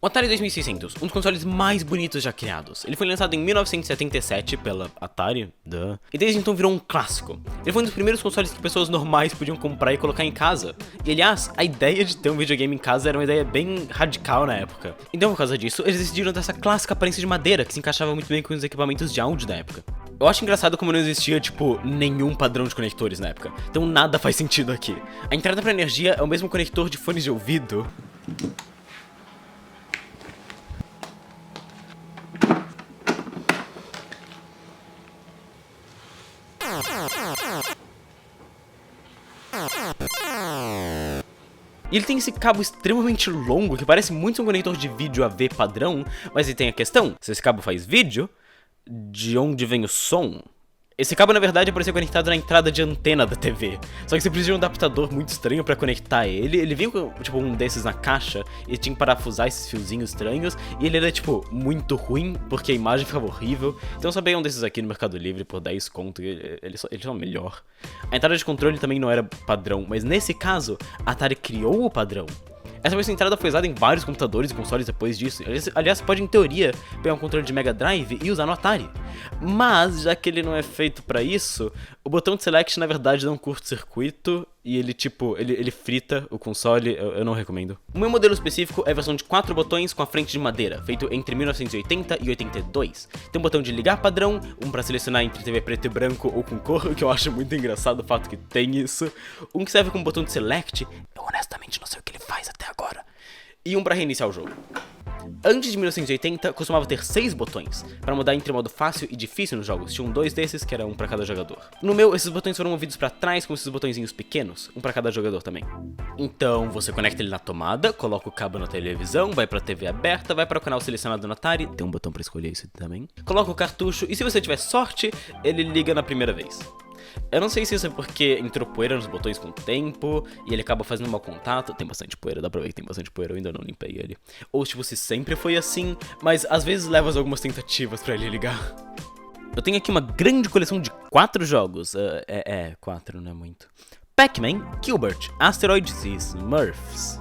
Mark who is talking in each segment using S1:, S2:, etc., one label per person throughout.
S1: O Atari 2600, um dos consoles mais bonitos já criados. Ele foi lançado em 1977 pela Atari, e desde então virou um clássico. Ele foi um dos primeiros consoles que pessoas normais podiam comprar e colocar em casa. E aliás, a ideia de ter um videogame em casa era uma ideia bem radical na época. Então por causa disso, eles decidiram dar essa clássica aparência de madeira, que se encaixava muito bem com os equipamentos de áudio da época. Eu acho engraçado como não existia, tipo, nenhum padrão de conectores na época. Então nada faz sentido aqui. A entrada para energia é o mesmo conector de fones de ouvido. E ele tem esse cabo extremamente longo, que parece muito um conector de vídeo AV padrão, mas ele tem a questão, se esse cabo faz vídeo, de onde vem o som? Esse cabo, na verdade, apareceu conectado na entrada de antena da TV. Só que você precisa de um adaptador muito estranho pra conectar ele. Ele vinha com, tipo, um desses na caixa e tinha que parafusar esses fiozinhos estranhos. E ele era, tipo, muito ruim, porque a imagem ficava horrível. Então eu só peguei um desses aqui no Mercado Livre por 10 conto e ele só é melhor. A entrada de controle também não era padrão, mas nesse caso, a Atari criou o padrão. Essa mesma entrada foi usada em vários computadores e consoles depois disso. Aliás, pode, em teoria, pegar um controle de Mega Drive e usar no Atari. Mas, já que ele não é feito pra isso, o botão de Select, na verdade, dá um curto-circuito e ele, tipo, ele frita o console. Eu não recomendo. O meu modelo específico é a versão de 4 botões com a frente de madeira, feito entre 1980 e 82. Tem um botão de ligar padrão, um pra selecionar entre TV preto e branco ou com cor, que eu acho muito engraçado o fato que tem isso. Um que serve como botão de Select, eu honestamente não sei o que ele faz até agora. E um pra reiniciar o jogo. Antes de 1980, costumava ter 6 botões, para mudar entre modo fácil e difícil nos jogos. Tinham 2 desses, que era um para cada jogador. No meu, esses botões foram movidos para trás com esses botõezinhos pequenos, um para cada jogador também. Então, você conecta ele na tomada, coloca o cabo na televisão, vai pra TV aberta, vai para o canal selecionado no Atari, tem um botão para escolher isso também. Coloca o cartucho e se você tiver sorte, ele liga na primeira vez. Eu não sei se isso é porque entrou poeira nos botões com o tempo e ele acaba fazendo mau contato. Tem bastante poeira, dá pra ver que tem bastante poeira, eu ainda não limpei ele. Ou tipo, se sempre foi assim, mas às vezes leva algumas tentativas pra ele ligar. Eu tenho aqui uma grande coleção de 4 jogos. 4 não é muito. Pac-Man, Q*bert, Asteroids e Smurfs.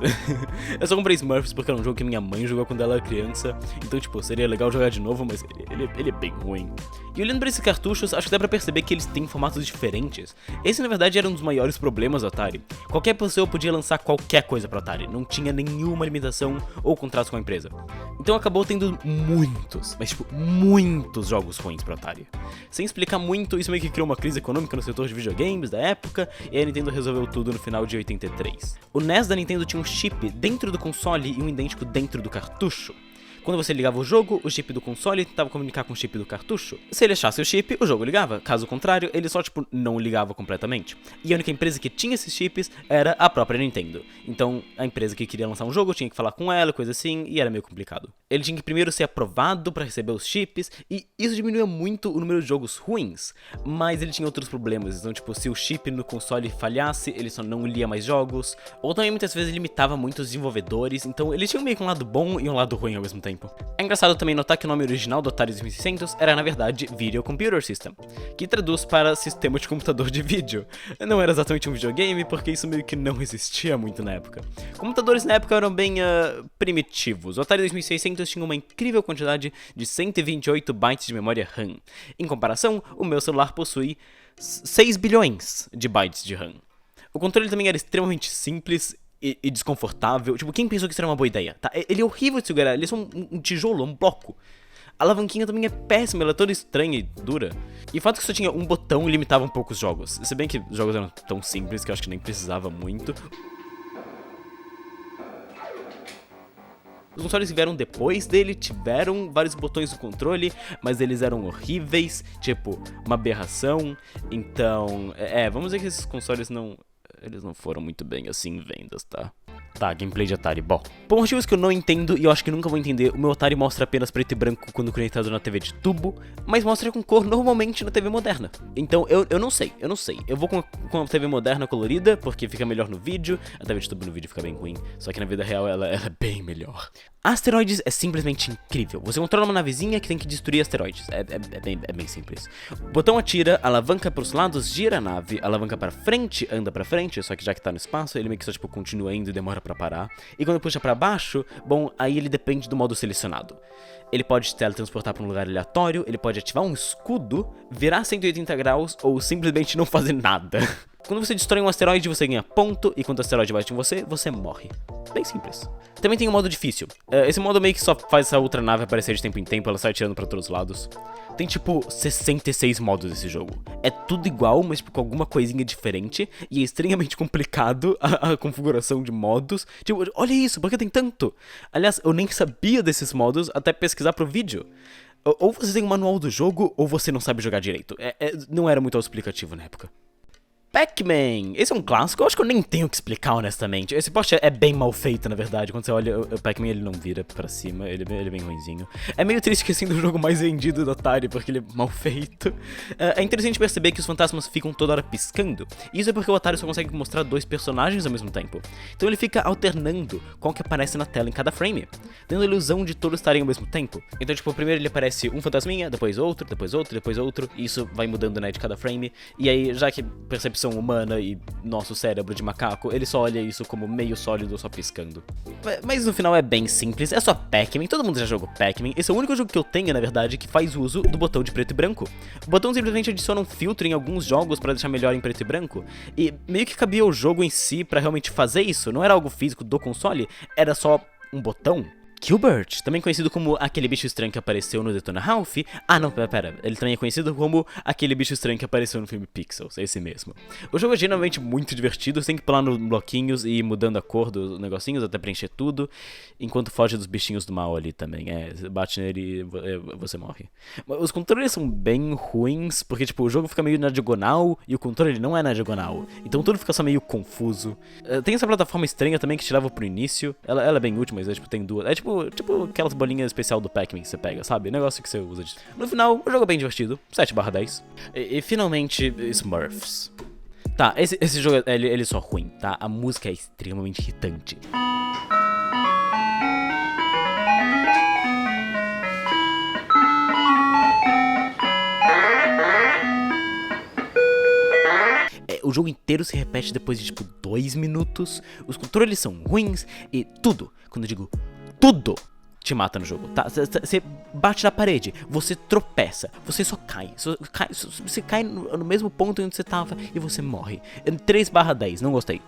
S1: Eu só comprei Smurfs porque era um jogo que minha mãe jogou quando ela era criança. Então, tipo, seria legal jogar de novo, mas ele é bem ruim. E olhando pra esses cartuchos, acho que dá pra perceber que eles têm formatos diferentes. Esse, na verdade, era um dos maiores problemas do Atari. Qualquer pessoa podia lançar qualquer coisa pro Atari. Não tinha nenhuma limitação ou contrato com a empresa. Então acabou tendo muitos, mas tipo, muitos jogos ruins pro Atari. Sem explicar muito, isso meio que criou uma crise econômica no setor de videogames da época, e a Nintendo resolveu tudo no final de 83. O NES da Nintendo tinha um chip dentro do console e um idêntico dentro do cartucho. Quando você ligava o jogo, o chip do console tentava comunicar com o chip do cartucho. Se ele achasse o chip, o jogo ligava. Caso contrário, ele só, tipo, não ligava completamente. E a única empresa que tinha esses chips era a própria Nintendo. Então, a empresa que queria lançar um jogo tinha que falar com ela, coisa assim, e era meio complicado. Ele tinha que primeiro ser aprovado para receber os chips, e isso diminuía muito o número de jogos ruins. Mas ele tinha outros problemas. Então, tipo, se o chip no console falhasse, ele só não lia mais jogos. Ou também, muitas vezes, limitava muito os desenvolvedores. Então, ele tinha meio que um lado bom e um lado ruim ao mesmo tempo. É engraçado também notar que o nome original do Atari 2600 era, na verdade, Video Computer System, que traduz para Sistema de Computador de Vídeo. Não era exatamente um videogame, porque isso meio que não existia muito na época. Computadores na época eram bem primitivos. O Atari 2600 tinha uma incrível quantidade de 128 bytes de memória RAM. Em comparação, o meu celular possui 6 bilhões de bytes de RAM. O controle também era extremamente simples e desconfortável. Tipo, quem pensou que isso era uma boa ideia? Tá? Ele é horrível de segurar, ele é só um tijolo, um bloco. A alavanquinha também é péssima, ela é toda estranha e dura. E o fato que só tinha um botão limitava um pouco os jogos. Se bem que os jogos eram tão simples que eu acho que nem precisava muito. Os consoles que vieram depois dele tiveram vários botões do controle, mas eles eram horríveis, tipo, uma aberração. Então, vamos dizer que esses consoles eles não foram muito bem assim em vendas, tá? Tá, gameplay de Atari, bom. Por motivos que eu não entendo e eu acho que nunca vou entender, o meu Atari mostra apenas preto e branco quando conectado na TV de tubo, mas mostra com cor normalmente na TV moderna. Então eu não sei. Eu vou com a TV moderna colorida, porque fica melhor no vídeo, a TV de tubo no vídeo fica bem ruim, só que na vida real ela é bem melhor. Asteroides é simplesmente incrível. Você controla uma navezinha que tem que destruir asteroides. É bem simples. O botão atira, alavanca pros lados, gira a nave, alavanca pra frente, anda pra frente, só que já que tá no espaço, ele meio que só tipo continua indo e demora pra parar. E quando puxa pra baixo, bom, aí ele depende do modo selecionado. Ele pode se teletransportar pra um lugar aleatório, ele pode ativar um escudo, virar 180 graus ou simplesmente não fazer nada. Quando você destrói um asteroide, você ganha ponto, e quando o asteroide bate em você, você morre. Bem simples. Também tem um modo difícil. Esse modo meio que só faz essa outra nave aparecer de tempo em tempo, ela sai atirando pra todos os lados. Tem tipo 66 modos esse jogo. É tudo igual, mas tipo, com alguma coisinha diferente, e é extremamente complicado a configuração de modos. Tipo, olha isso, por que tem tanto? Aliás, eu nem sabia desses modos até pesquisar pro vídeo. Ou você tem um manual do jogo, ou você não sabe jogar direito. Não era muito explicativo na época. Pac-Man! Esse é um clássico, eu acho que eu nem tenho que explicar, honestamente. Esse post é bem mal feito, na verdade. Quando você olha, o Pac-Man ele não vira pra cima, ele é bem ruinzinho. É meio triste que esse é o jogo mais vendido da Atari, porque ele é mal feito. É interessante perceber que os fantasmas ficam toda hora piscando. E isso é porque o Atari só consegue mostrar 2 personagens ao mesmo tempo. Então ele fica alternando qual que aparece na tela em cada frame, dando a ilusão de todos estarem ao mesmo tempo. Então, tipo, primeiro ele aparece um fantasminha, depois outro, depois outro, depois outro. E isso vai mudando, né, de cada frame. E aí, já que percepção humana e nosso cérebro de macaco, ele só olha isso como meio sólido só piscando. Mas no final é bem simples, é só Pac-Man, todo mundo já jogou Pac-Man. Esse é o único jogo que eu tenho, na verdade, que faz uso do botão de preto e branco. O botão simplesmente adiciona um filtro em alguns jogos pra deixar melhor em preto e branco, e meio que cabia ao jogo em si pra realmente fazer isso, não era algo físico do console, era só um botão. Q*bert, também conhecido como aquele bicho estranho que apareceu no Detona Ralph. Ah, não, pera. Ele também é conhecido como aquele bicho estranho que apareceu no filme Pixels, esse mesmo. O jogo é geralmente muito divertido, você tem que pular nos bloquinhos e ir mudando a cor dos negocinhos até preencher tudo, enquanto foge dos bichinhos do mal ali também. Você bate nele e você morre. Os controles são bem ruins, porque tipo, o jogo fica meio na diagonal e o controle não é na diagonal. Então tudo fica só meio confuso. Tem essa plataforma estranha também que te leva pro início. Ela é bem útil, mas tipo, tem duas. É tipo aquelas bolinhas especial do Pac-Man que você pega, sabe? Negócio que você usa de... No final, o jogo é bem divertido, 7/10. E finalmente, Smurfs. Tá, esse jogo, ele é só ruim, tá? A música é extremamente irritante. O jogo inteiro se repete depois de, tipo, 2 minutos. Os controles são ruins e tudo, quando eu digo tudo, te mata no jogo, tá? Você bate na parede, você tropeça, você só cai. Você cai no mesmo ponto onde você tava e você morre. 3/10, não gostei.